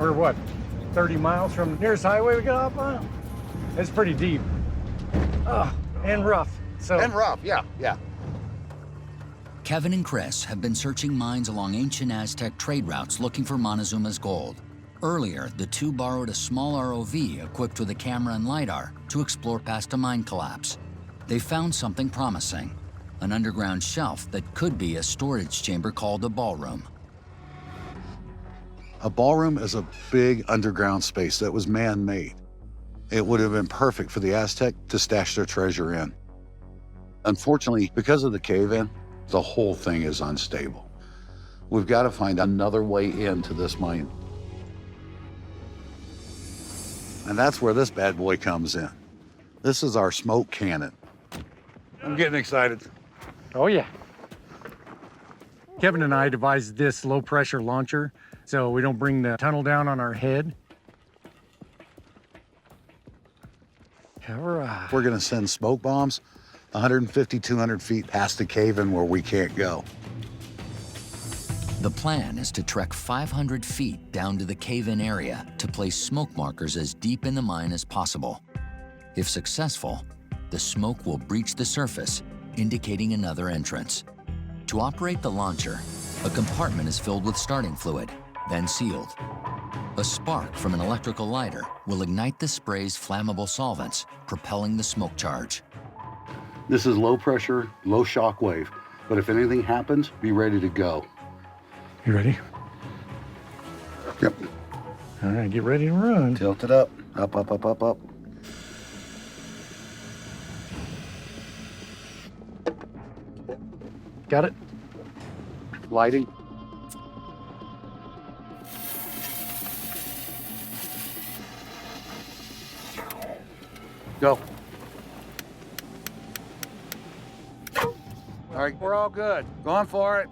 We're what, 30 miles from the nearest highway we got off on? It's pretty deep. And rough. And rough, yeah. Kevin and Chris have been searching mines along ancient Aztec trade routes looking for Montezuma's gold. Earlier, the two borrowed a small ROV equipped with a camera and LiDAR to explore past a mine collapse. They found something promising, an underground shelf that could be a storage chamber called a ballroom. A ballroom is a big underground space that was man-made. It would have been perfect for the Aztec to stash their treasure in. Unfortunately, because of the cave-in, the whole thing is unstable. We've got to find another way into this mine. And that's where this bad boy comes in. This is our smoke cannon. I'm getting excited. Oh, yeah. Kevin and I devised this low-pressure launcher so we don't bring the tunnel down on our head. All right. We're gonna send smoke bombs 150, 200 feet past the cave-in where we can't go. The plan is to trek 500 feet down to the cave-in area to place smoke markers as deep in the mine as possible. If successful, the smoke will breach the surface, indicating another entrance. To operate the launcher, a compartment is filled with starting fluid, then sealed. A spark from an electrical lighter will ignite the spray's flammable solvents, propelling the smoke charge. This is low pressure, low shock wave, but if anything happens, be ready to go. You ready? Yep. All right, get ready to run. Tilt it up, up, up, up, up, up. Got it? Lighting. Go. All right, we're all good. Going for it.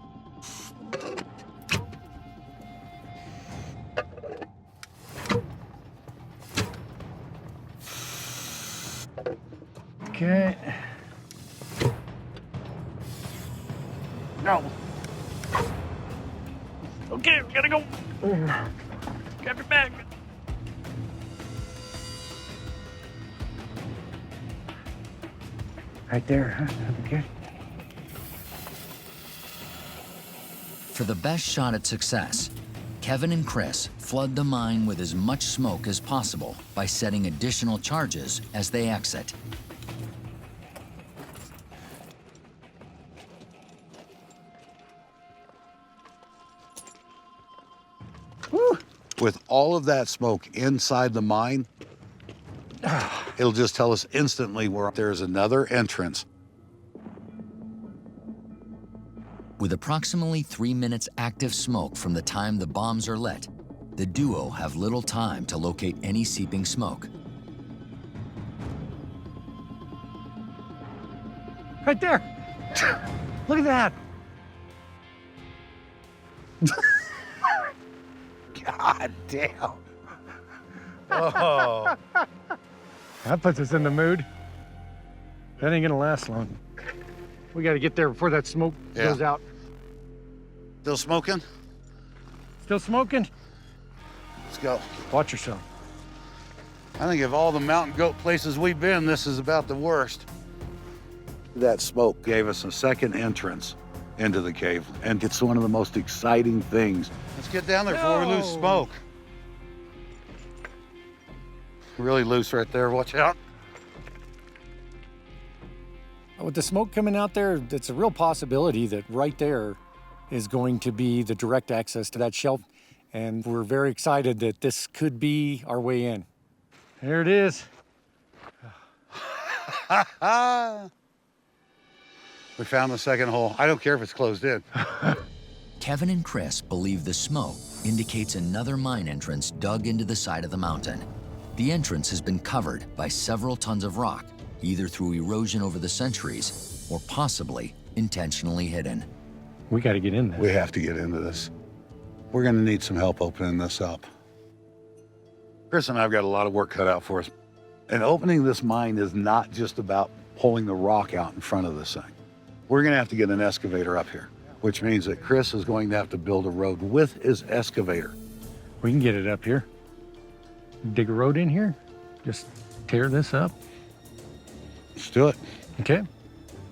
Okay. No. Okay, we gotta go. Grab your bag. Right there, huh? Okay. For the best shot at success, Kevin and Chris flood the mine with as much smoke as possible by setting additional charges as they exit. Woo. With all of that smoke inside the mine, it'll just tell us instantly where there's another entrance. With approximately 3 minutes active smoke from the time the bombs are lit, the duo have little time to locate any seeping smoke. Right there. Look at that. God damn. Oh. That puts us in the mood. That ain't gonna last long. We gotta get there before that smoke goes out. Still smoking? Still smoking? Let's go. Watch yourself. I think of all the mountain goat places we've been, this is about the worst. That smoke gave us a second entrance into the cave, and it's one of the most exciting things. Let's get down there before we lose smoke. Really loose right there, watch out. With the smoke coming out there, it's a real possibility that right there is going to be the direct access to that shelf. And we're very excited that this could be our way in. There it is. We found the second hole. I don't care if it's closed in. Kevin and Chris believe the smoke indicates another mine entrance dug into the side of the mountain. The entrance has been covered by several tons of rock, either through erosion over the centuries or possibly intentionally hidden. We got to get in there. We have to get into this. We're gonna need some help opening this up. Chris and I've got a lot of work cut out for us. And opening this mine is not just about pulling the rock out in front of this thing. We're gonna have to get an excavator up here, which means that Chris is going to have to build a road with his excavator We can get it up here. Dig a road in here. Just tear this up. Let's do it. Okay.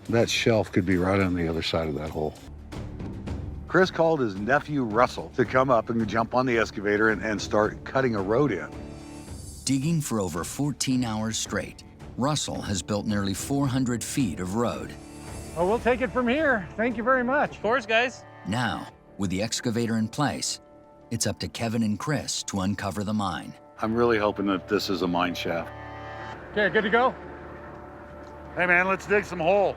That shelf could be right on the other side of that hole. Chris called his nephew Russell to come up and jump on the excavator and start cutting a road in. Digging for over 14 hours straight, Russell has built nearly 400 feet of road. Oh, we'll take it from here. Thank you very much. Of course, guys. Now, with the excavator in place, it's up to Kevin and Chris to uncover the mine. I'm really hoping that this is a mine shaft. Okay, good to go? Hey man, let's dig some hole.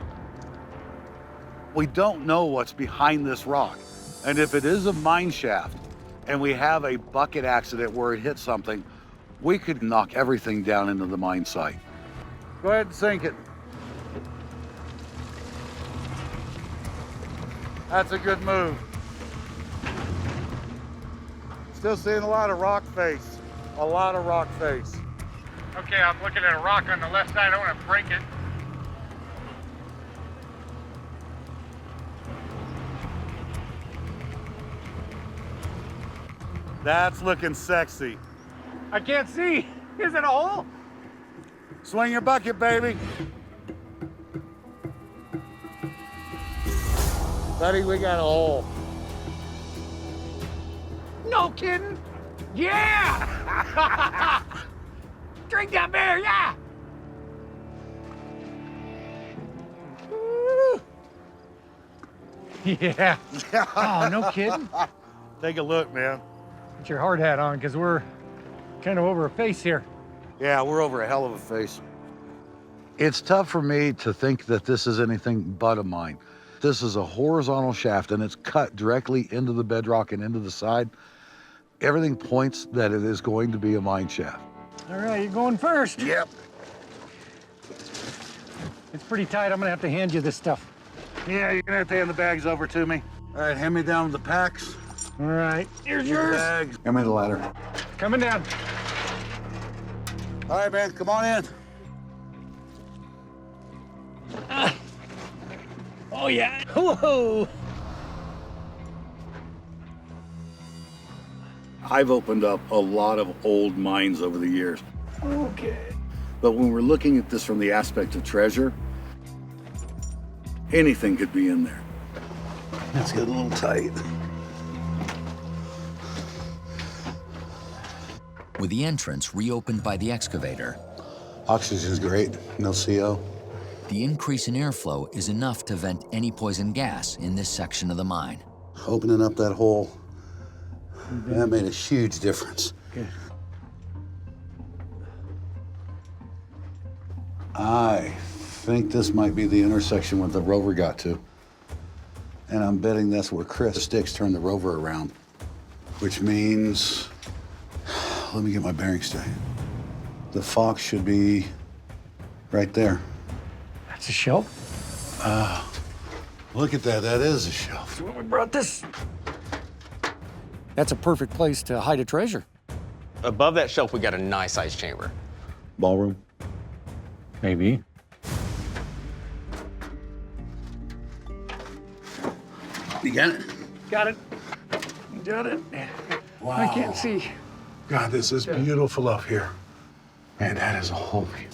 We don't know what's behind this rock. And if it is a mine shaft and we have a bucket accident where it hits something, we could knock everything down into the mine site. Go ahead and sink it. That's a good move. Still seeing a lot of rock face. A lot of rock face. Okay, I'm looking at a rock on the left side. I don't want to break it. That's looking sexy. I can't see. Is it a hole? Swing your bucket, baby. Buddy, we got a hole. No kidding. Yeah! Drink that beer, yeah! Woo. Yeah. Oh, no kidding. Take a look, man. Put your hard hat on, because we're kind of over a face here. Yeah, we're over a hell of a face. It's tough for me to think that this is anything but a mine. This is a horizontal shaft, and it's cut directly into the bedrock and into the side. Everything points that it is going to be a mine shaft. All right, you're going first. Yep. It's pretty tight. I'm gonna have to hand you this stuff. Yeah, you're gonna have to hand the bags over to me. All right, hand me down the packs. All right, here's The yours. bags. Hand me the ladder. Coming down. All right, man, come on in. Oh, yeah. Whoa. I've opened up a lot of old mines over the years. Okay. But when we're looking at this from the aspect of treasure, anything could be in there. Let's get a little tight. With the entrance reopened by the excavator, Oxygen's great, no CO. the increase in airflow is enough to vent any poison gas in this section of the mine. Opening up that hole, that made a huge difference. Okay. I think this might be the intersection where the rover got to. And I'm betting that's where Chris Sticks turned the rover around, which means, let me get my bearings straight. The Fox should be right there. That's a shelf. Look at that, that is a shelf. That's when we brought this. That's a perfect place to hide a treasure. Above that shelf, we got a nice sized chamber. Ballroom. Maybe. You got it? Got it. Got it. Wow. I can't see. God, this is beautiful up here. Man, that is a whole view.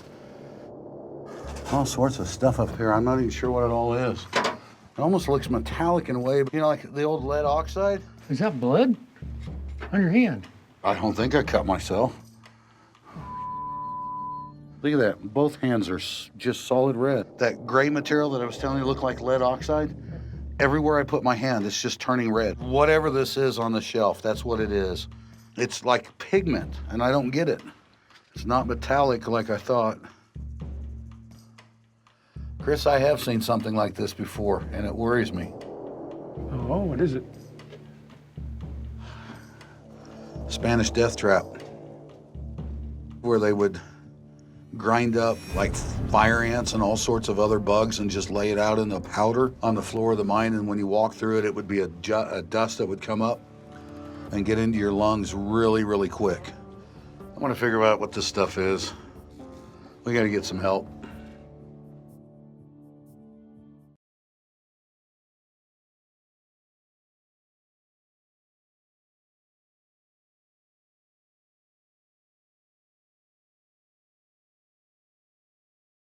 All sorts of stuff up here. I'm not even sure what it all is. It almost looks metallic in a way, you know, like the old lead oxide. Is that blood on your hand? I don't think I cut myself. Look at that. Both hands are just solid red. That gray material that I was telling you looked like lead oxide, everywhere I put my hand, it's just turning red. Whatever this is on the shelf, that's what it is. It's like pigment, and I don't get it. It's not metallic like I thought. Chris, I have seen something like this before, and it worries me. Oh, what is it? Spanish death trap, where they would grind up like fire ants and all sorts of other bugs and just lay it out in the powder on the floor of the mine, and when you walk through it, it would be a dust that would come up and get into your lungs really, really quick. I want to figure out what this stuff is. We got to get some help.